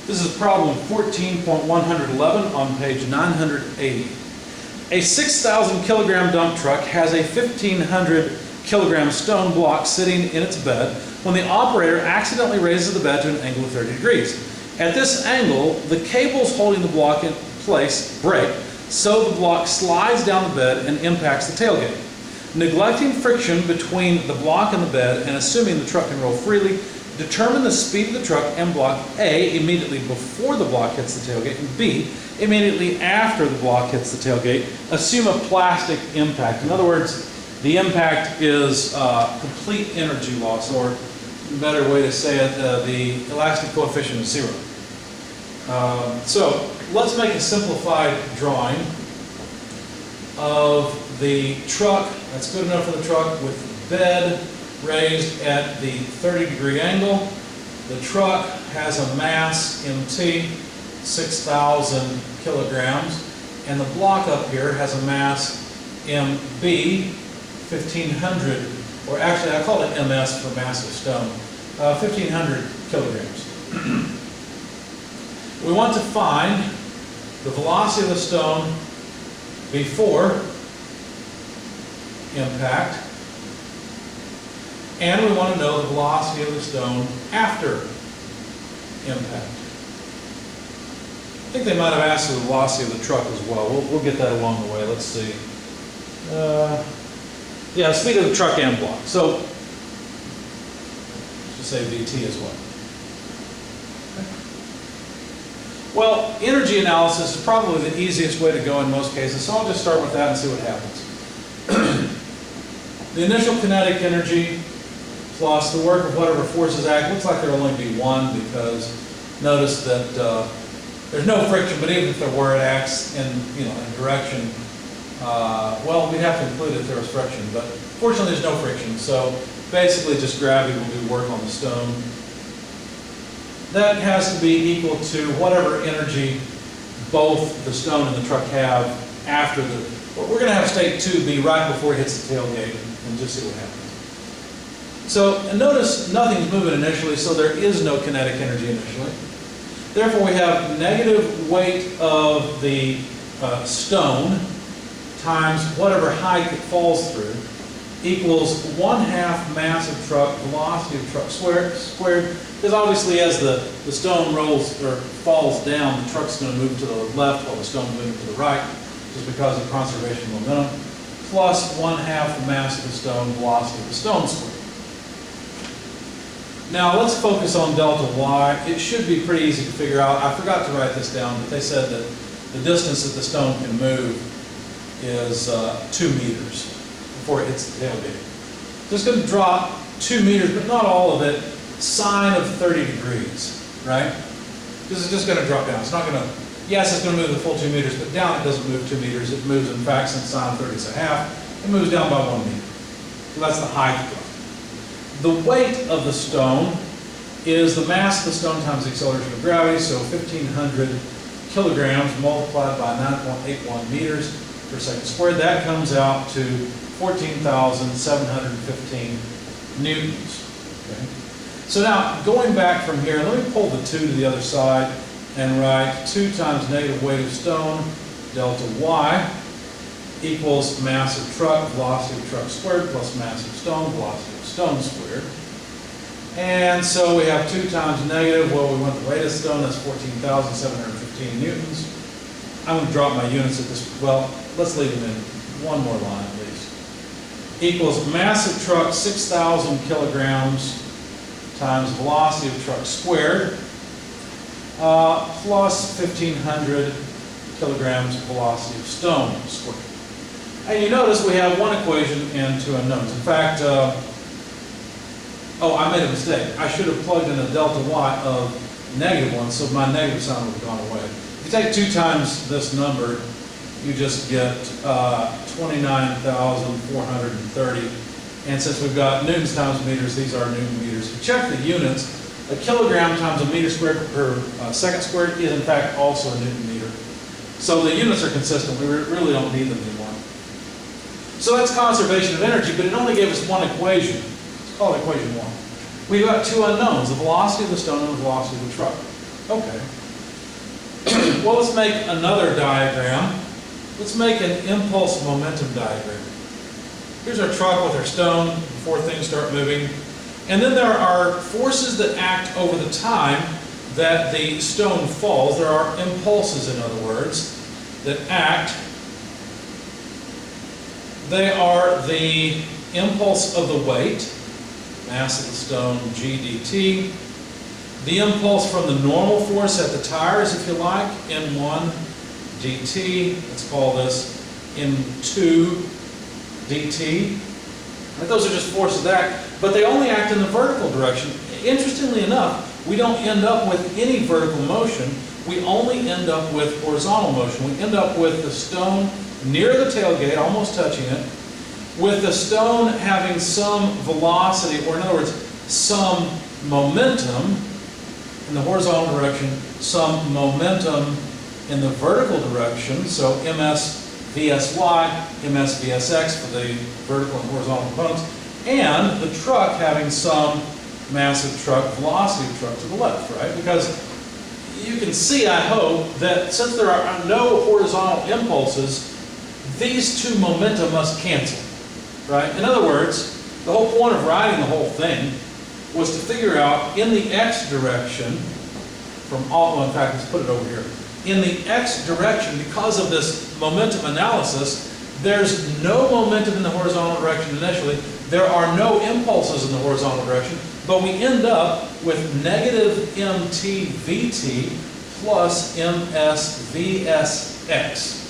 This is problem 14.111 on page 980. A 6,000 kilogram dump truck has a 1,500 kilogram stone block sitting in its bed when the operator accidentally raises the bed to an angle of 30 degrees. At this angle, the cables holding the block in place break, so the block slides down the bed and impacts the tailgate. Neglecting friction between the block and the bed and assuming the truck can roll freely, determine the speed of the truck and block A immediately before the block hits the tailgate and B immediately after the block hits the tailgate. Assume a plastic impact. In other words, the impact is complete energy loss, or a better way to say it, the elastic coefficient is 0. So let's make a simplified drawing of the truck. That's good enough for the truck with the bed raised at the 30-degree angle. The truck has a mass MT, 6,000 kilograms, and the block up here has a mass MB, 1,500, or actually I call it MS for mass of stone, 1,500 kilograms. We want to find the velocity of the stone before impact, and we want to know the velocity of the stone after impact. I think they might have asked the velocity of the truck as well. We'll get that along the way. Let's see. Yeah, speed of the truck and block. So, let's say VT as well. Well, energy analysis is probably the easiest way to go in most cases, so I'll just start with that and see what happens. The initial kinetic energy plus the work of whatever forces act, looks like there'll only be one, because notice that there's no friction, but even if there were, it acts in, in direction. Well, we'd have to include it if there was friction, but fortunately there's no friction, so basically just gravity will do work on the stone. That has to be equal to whatever energy both the stone and the truck have after the, we're going to have state 2 be right before it hits the tailgate, and just see what happens. So notice nothing's moving initially, so there is no kinetic energy initially. Therefore, we have negative weight of the stone times whatever height it falls through equals 1/2 mass of truck, velocity of truck squared, because obviously as the stone rolls or falls down, the truck's going to move to the left while the stone's moving to the right, just because of conservation of momentum, plus 1/2 the mass of the stone, velocity of the stone squared. Now let's focus on delta y. It should be pretty easy to figure out. I forgot to write this down, but they said that the distance that the stone can move is 2 meters before it hits the tailgate. So it's going to drop 2 meters, but not all of it, sine of 30 degrees, right? Because it's just going to drop down. It's not going to, yes, it's going to move the full 2 meters, but down it doesn't move 2 meters. It moves, in fact, since sine of 30 is 1/2, it moves down by 1 meter. So that's the height drop. The weight of the stone is the mass of the stone times the acceleration of gravity, so 1,500 kilograms multiplied by 9.81 meters per second squared. That comes out to 14,715 newtons. Okay? So now, going back from here, let me pull the 2 to the other side and write 2 times negative weight of stone, delta y, equals mass of truck, velocity of truck squared, plus mass of stone, velocity of stone squared. And so we have 2 times negative, well, we want the weight of stone, that's 14,715 newtons. I'm going to drop my units at this, well, let's leave them in one more line at least. Equals mass of truck, 6,000 kilograms, times velocity of truck squared, plus 1,500 kilograms velocity of stone squared. And you notice we have one equation and 2 unknowns. In fact, oh, I made a mistake. I should have plugged in a delta y of -1, so my negative sign would have gone away. If you take 2 times this number, you just get 29,430. And since we've got newtons times meters, these are Newton meters. If you check the units, a kilogram times a meter squared per second squared is in fact also a Newton meter. So the units are consistent. We really don't need them anymore. So that's conservation of energy, but it only gave us one equation. It's called equation 1. We've got 2 unknowns, the velocity of the stone and the velocity of the truck. Okay. Well, let's make another diagram. Let's make an impulse momentum diagram. Here's our truck with our stone before things start moving. And then there are forces that act over the time that the stone falls. There are impulses, in other words, that act. They are the impulse of the weight, mass of the stone, g dt. The impulse from the normal force at the tires, if you like, m1 dt. Let's call this m2 dt. Right, those are just forces that act, but they only act in the vertical direction. Interestingly enough, we don't end up with any vertical motion. We only end up with horizontal motion. We end up with the stone near the tailgate, almost touching it, with the stone having some velocity, or in other words, some momentum in the horizontal direction, some momentum in the vertical direction, so ms vsy, ms vsx for the vertical and horizontal components, and the truck having some massive truck velocity of truck to the left, right? Because you can see, I hope, that since there are no horizontal impulses, these two momenta must cancel, right? In other words, the whole point of writing the whole thing was to figure out in the x direction, from all, well, in fact, let's put it over here. In the x direction, because of this momentum analysis, there's no momentum in the horizontal direction initially. There are no impulses in the horizontal direction, but we end up with negative mt vt plus ms vsx.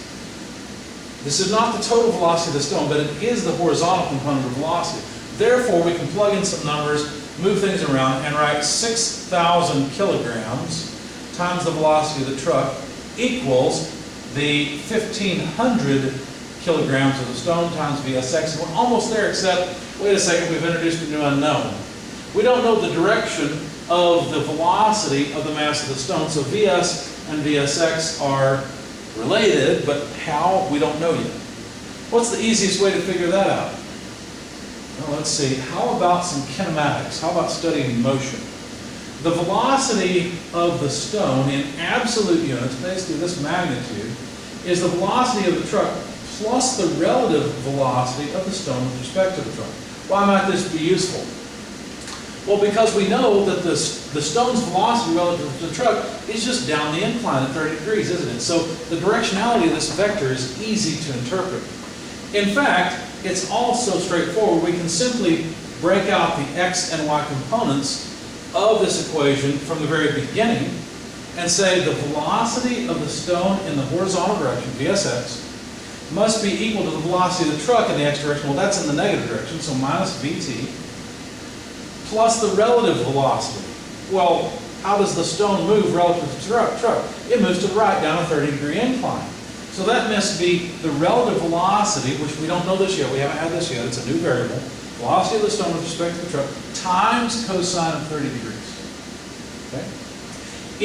This is not the total velocity of the stone, but it is the horizontal component of velocity. Therefore, we can plug in some numbers, move things around, and write 6,000 kilograms times the velocity of the truck equals the 1,500 kilograms of the stone times Vsx. And we're almost there, except, wait a second, we've introduced a new unknown. We don't know the direction of the velocity of the mass of the stone, so Vs and Vsx are related, but how, we don't know yet. What's the easiest way to figure that out? Well, let's see, how about some kinematics? How about studying motion? The velocity of the stone in absolute units, basically this magnitude, is the velocity of the truck plus the relative velocity of the stone with respect to the truck. Why might this be useful? Well, because we know that the stone's velocity relative to the truck is just down the incline at 30 degrees, isn't it? So the directionality of this vector is easy to interpret. In fact, it's also straightforward. We can simply break out the x and y components of this equation from the very beginning and say the velocity of the stone in the horizontal direction, Vsx, must be equal to the velocity of the truck in the x direction. Well, that's in the negative direction, so minus Vt, plus the relative velocity. Well, how does the stone move relative to the truck? It moves to the right down a 30-degree incline. So that must be the relative velocity, which we don't know this yet, we haven't had this yet, it's a new variable, velocity of the stone with respect to the truck, times cosine of 30 degrees. Okay?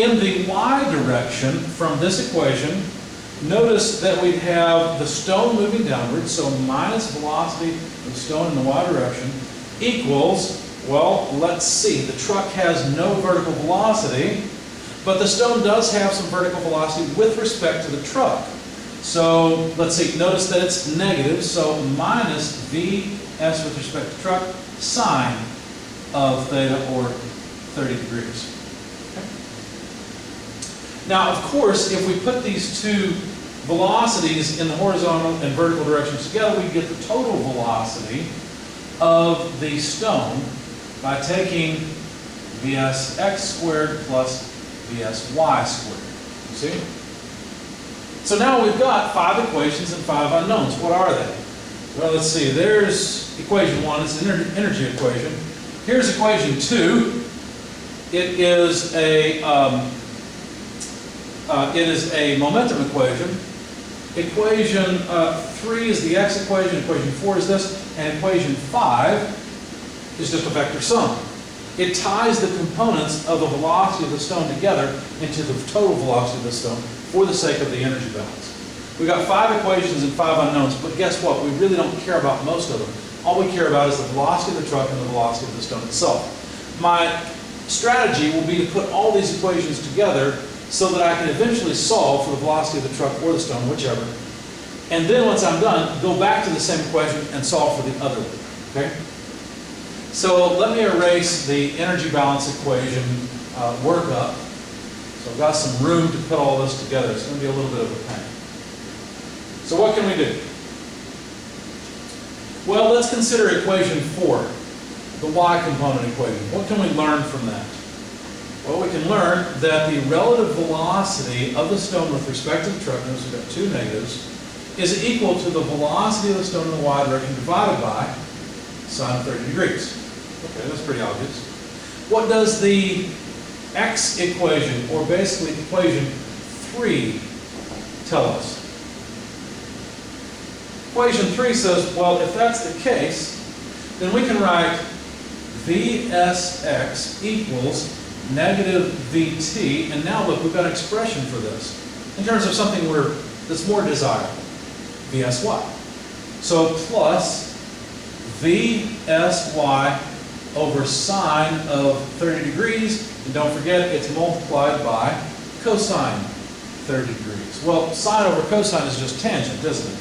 In the y direction, from this equation, notice that we have the stone moving downwards, so minus velocity of the stone in the y direction equals, well, let's see, the truck has no vertical velocity, but the stone does have some vertical velocity with respect to the truck. So let's see, notice that it's negative, so minus Vs with respect to truck, sine of theta, or 30 degrees. Okay. Now, of course, if we put these two velocities in the horizontal and vertical directions together, we get the total velocity of the stone by taking Vsx squared plus Vsy squared. You see? So now we've got 5 equations and 5 unknowns. What are they? Well, let's see. There's equation 1. It's an energy equation. Here's equation 2. It is a momentum equation. Equation 3 is the x equation. Equation 4 is this. And equation 5 is just a vector sum. It ties the components of the velocity of the stone together into the total velocity of the stone for the sake of the energy balance. We've got 5 equations and 5 unknowns, but guess what? We really don't care about most of them. All we care about is the velocity of the truck and the velocity of the stone itself. My strategy will be to put all these equations together so that I can eventually solve for the velocity of the truck or the stone, whichever. And then once I'm done, go back to the same equation and solve for the other one, okay? So let me erase the energy balance equation workup. So I've got some room to put all this together. It's going to be a little bit of a pain. So what can we do? Well, let's consider equation 4, the y component equation. What can we learn from that? Well, we can learn that the relative velocity of the stone with respect to the truck, notice we've got two negatives, is equal to the velocity of the stone in the y direction divided by sine of 30 degrees. Okay, that's pretty obvious. What does the x equation, or basically equation 3, tell us? Equation 3 says, well, if that's the case, then we can write Vsx equals negative Vt, and now look, we've got an expression for this in terms of something that's more desirable, Vsy. So plus Vsy over sine of 30 degrees, and don't forget it's multiplied by cosine 30 degrees. Well, sine over cosine is just tangent, isn't it?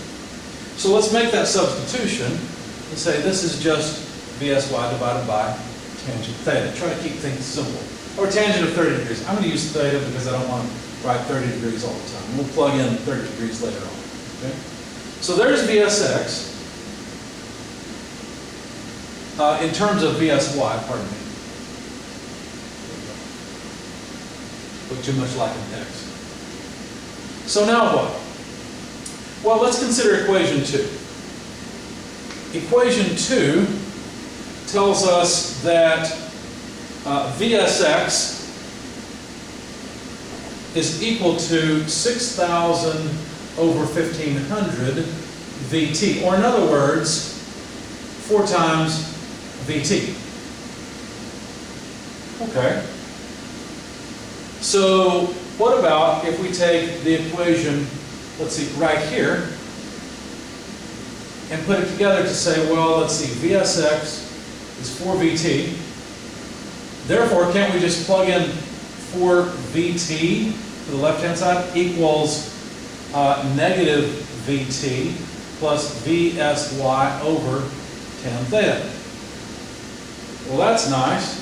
So let's make that substitution and say this is just Vsy divided by tangent theta. Try to keep things simple. Or tangent of 30 degrees. I'm going to use theta because I don't want to write 30 degrees all the time. We'll plug in 30 degrees later on. Okay? So there's Vsx. In terms of Vsy, pardon me. Look too much like an x. So now what? Well, let's consider equation 2. Equation 2 tells us that Vsx is equal to 6,000 over 1,500 Vt, or in other words, 4 times Vt. Okay. So what about if we take the equation, let's see, right here, and put it together to say, well, let's see, Vsx is 4Vt. Therefore, can't we just plug in 4Vt to the left-hand side equals negative Vt plus Vsy over tan theta? Well, that's nice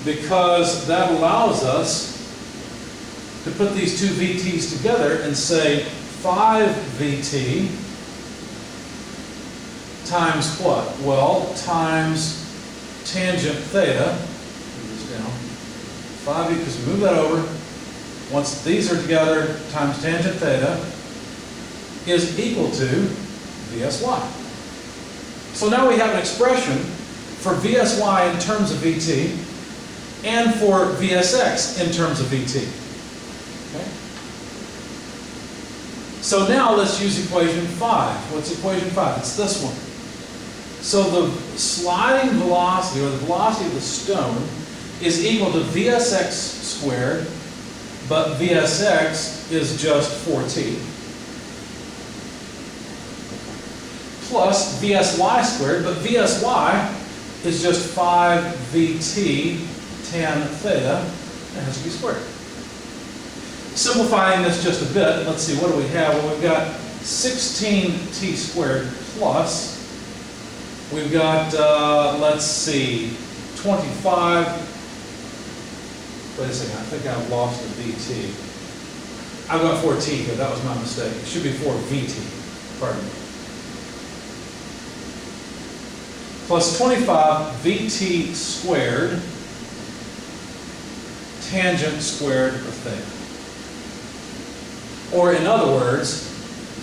because that allows us to put these two Vt's together and say 5Vt times what? Well, times tangent theta. 5 because we move that over. Once these are together, times tangent theta is equal to Vsy. So now we have an expression for Vsy in terms of Vt and for Vsx in terms of Vt. Okay? So now let's use equation 5. What's equation 5? It's this one. So the sliding velocity, or the velocity of the stone, is equal to Vsx squared, but Vsx is just 4t, plus Vsy squared, but Vsy is just 5Vt tan theta. That has to be squared. Simplifying this just a bit, let's see, what do we have? Well, we've got 16t squared plus, we've got, let's see, 25. Wait a second, I think I've lost a Vt. I've got 4t here, that was my mistake. It should be 4Vt, pardon me. Plus 25 Vt squared, tangent squared of theta. Or in other words,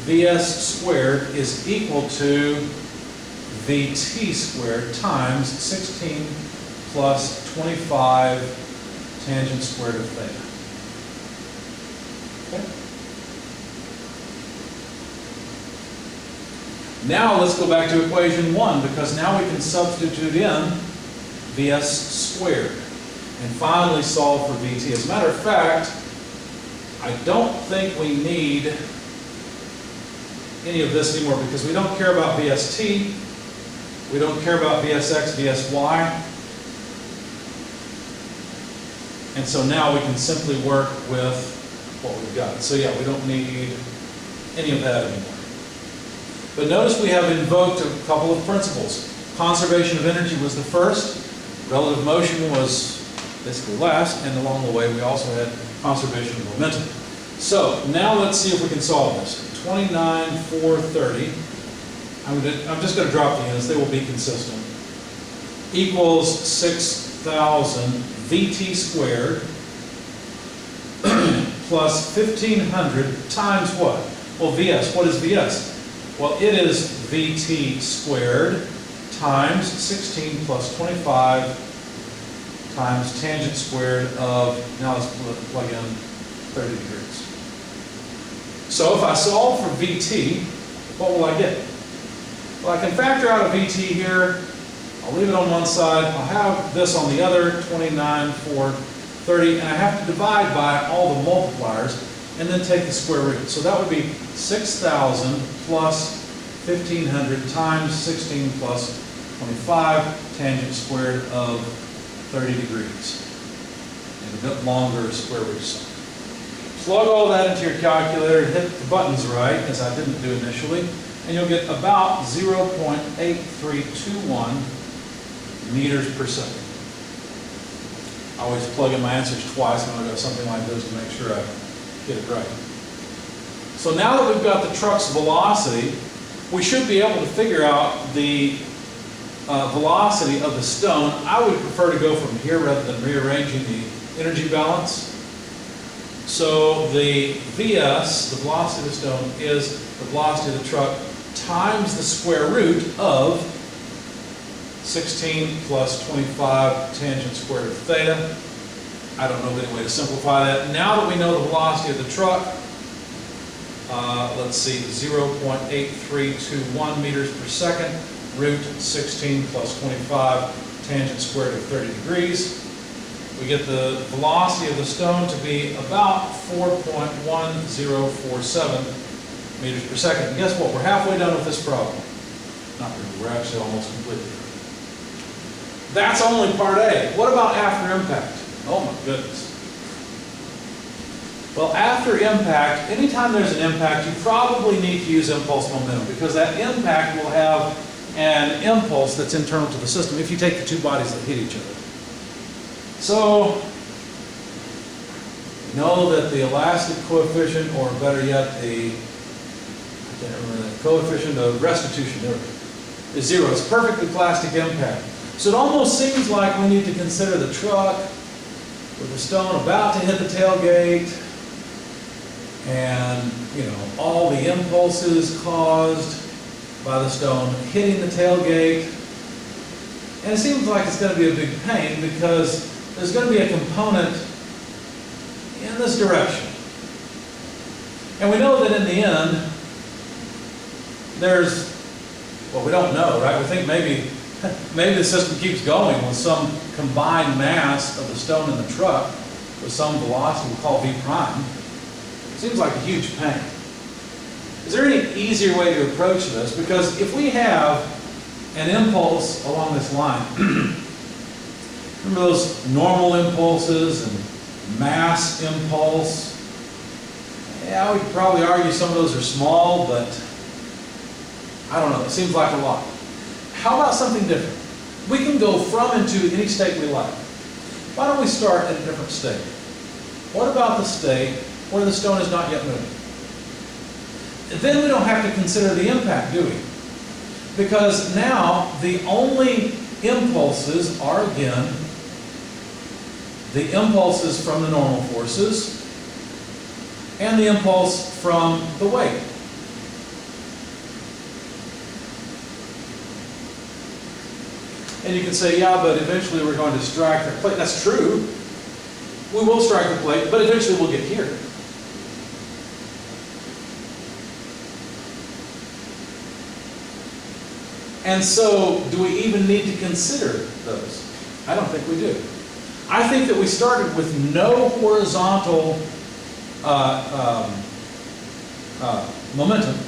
Vs squared is equal to Vt squared times 16 plus 25 tangent squared of theta. Okay. Now let's go back to equation 1, because now we can substitute in Vs squared and finally solve for Vt. As a matter of fact, I don't think we need any of this anymore because we don't care about Vst, we don't care about Vsx, Vsy. And so now we can simply work with what we've got. So yeah, we don't need any of that anymore. But notice we have invoked a couple of principles. Conservation of energy was the first, relative motion was basically last, and along the way we also had conservation of momentum. So now let's see if we can solve this. 29,430, I'm just going to drop the units, they will be consistent, equals 6,000 VT squared plus 1,500 times what? Well, VS. What is VS? Well, it is VT squared times 16 plus 25 times tangent squared of, now let's plug in 30 degrees. So if I solve for VT, what will I get? Well, I can factor out a VT here. I'll leave it on one side. I'll have this on the other, 29,430, and I have to divide by all the multipliers and then take the square root. So that would be 6,000 plus 1,500 times 16 plus 25 tangent squared of 30 degrees. And a bit longer square root sign. Plug all that into your calculator and hit the buttons right, as I didn't do initially, and you'll get about 0.8321 meters per second. I always plug in my answers twice when I go something like this to make sure I get it right. So now that we've got the truck's velocity, we should be able to figure out the velocity of the stone. I would prefer to go from here rather than rearranging the energy balance. So the VS, the velocity of the stone, is the velocity of the truck times the square root of 16 plus 25 tangent squared of theta. I don't know of any way to simplify that. Now that we know the velocity of the truck, let's see, 0.8321 meters per second, root 16 plus 25 tangent squared of 30 degrees. We get the velocity of the stone to be about 4.1047 meters per second. And guess what? We're halfway done with this problem. Not really, we're actually almost completely done. That's only part A. What about after impact? Oh my goodness. Well, after impact, anytime there's an impact, you probably need to use impulse momentum because that impact will have an impulse that's internal to the system if you take the two bodies that hit each other. So, know that the elastic coefficient, or better yet, the coefficient of restitution, there is zero. It's perfectly plastic impact. So it almost seems like we need to consider the truck with the stone about to hit the tailgate, and all the impulses caused by the stone hitting the tailgate. And it seems like it's going to be a big pain because there's going to be a component in this direction. And we know that in the end, we don't know, right? We think maybe the system keeps going with some combined mass of the stone and the truck with some velocity we'll call V prime. It seems like a huge pain. Is there any easier way to approach this? Because if we have an impulse along this line, remember those normal impulses and mass impulse? Yeah, we could probably argue some of those are small, but I don't know, it seems like a lot. How about something different? We can go from and to any state we like. Why don't we start at a different state? What about the state where the stone is not yet moving? Then we don't have to consider the impact, do we? Because now the only impulses are, again, the impulses from the normal forces and the impulse from the weight. And you can say, yeah, but eventually we're going to strike the plate. That's true. We will strike the plate, but eventually we'll get here. And so, do we even need to consider those? I don't think we do. I think that we started with no horizontal momentum.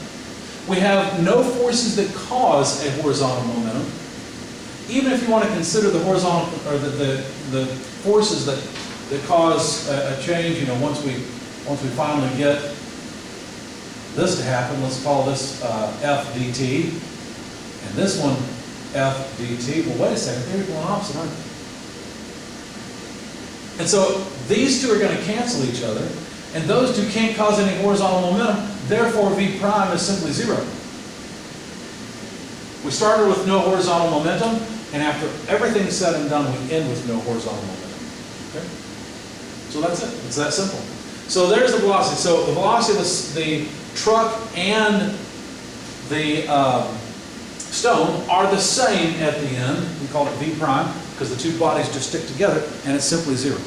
We have no forces that cause a horizontal momentum. Even if you want to consider the horizontal or the forces that that cause a change, you know, once we finally get this to happen, let's call this F dt, and this one F dt. Well, wait a second, they're going opposite, aren't they? And so these two are going to cancel each other, and those two can't cause any horizontal momentum, therefore V prime is simply 0. We started with no horizontal momentum, and after everything's said and done, we end with no horizontal momentum. Okay? So that's it. It's that simple. So there's the velocity. So the velocity of the truck and the stone are the same at the end. We call it V prime because the two bodies just stick together, and it's simply 0.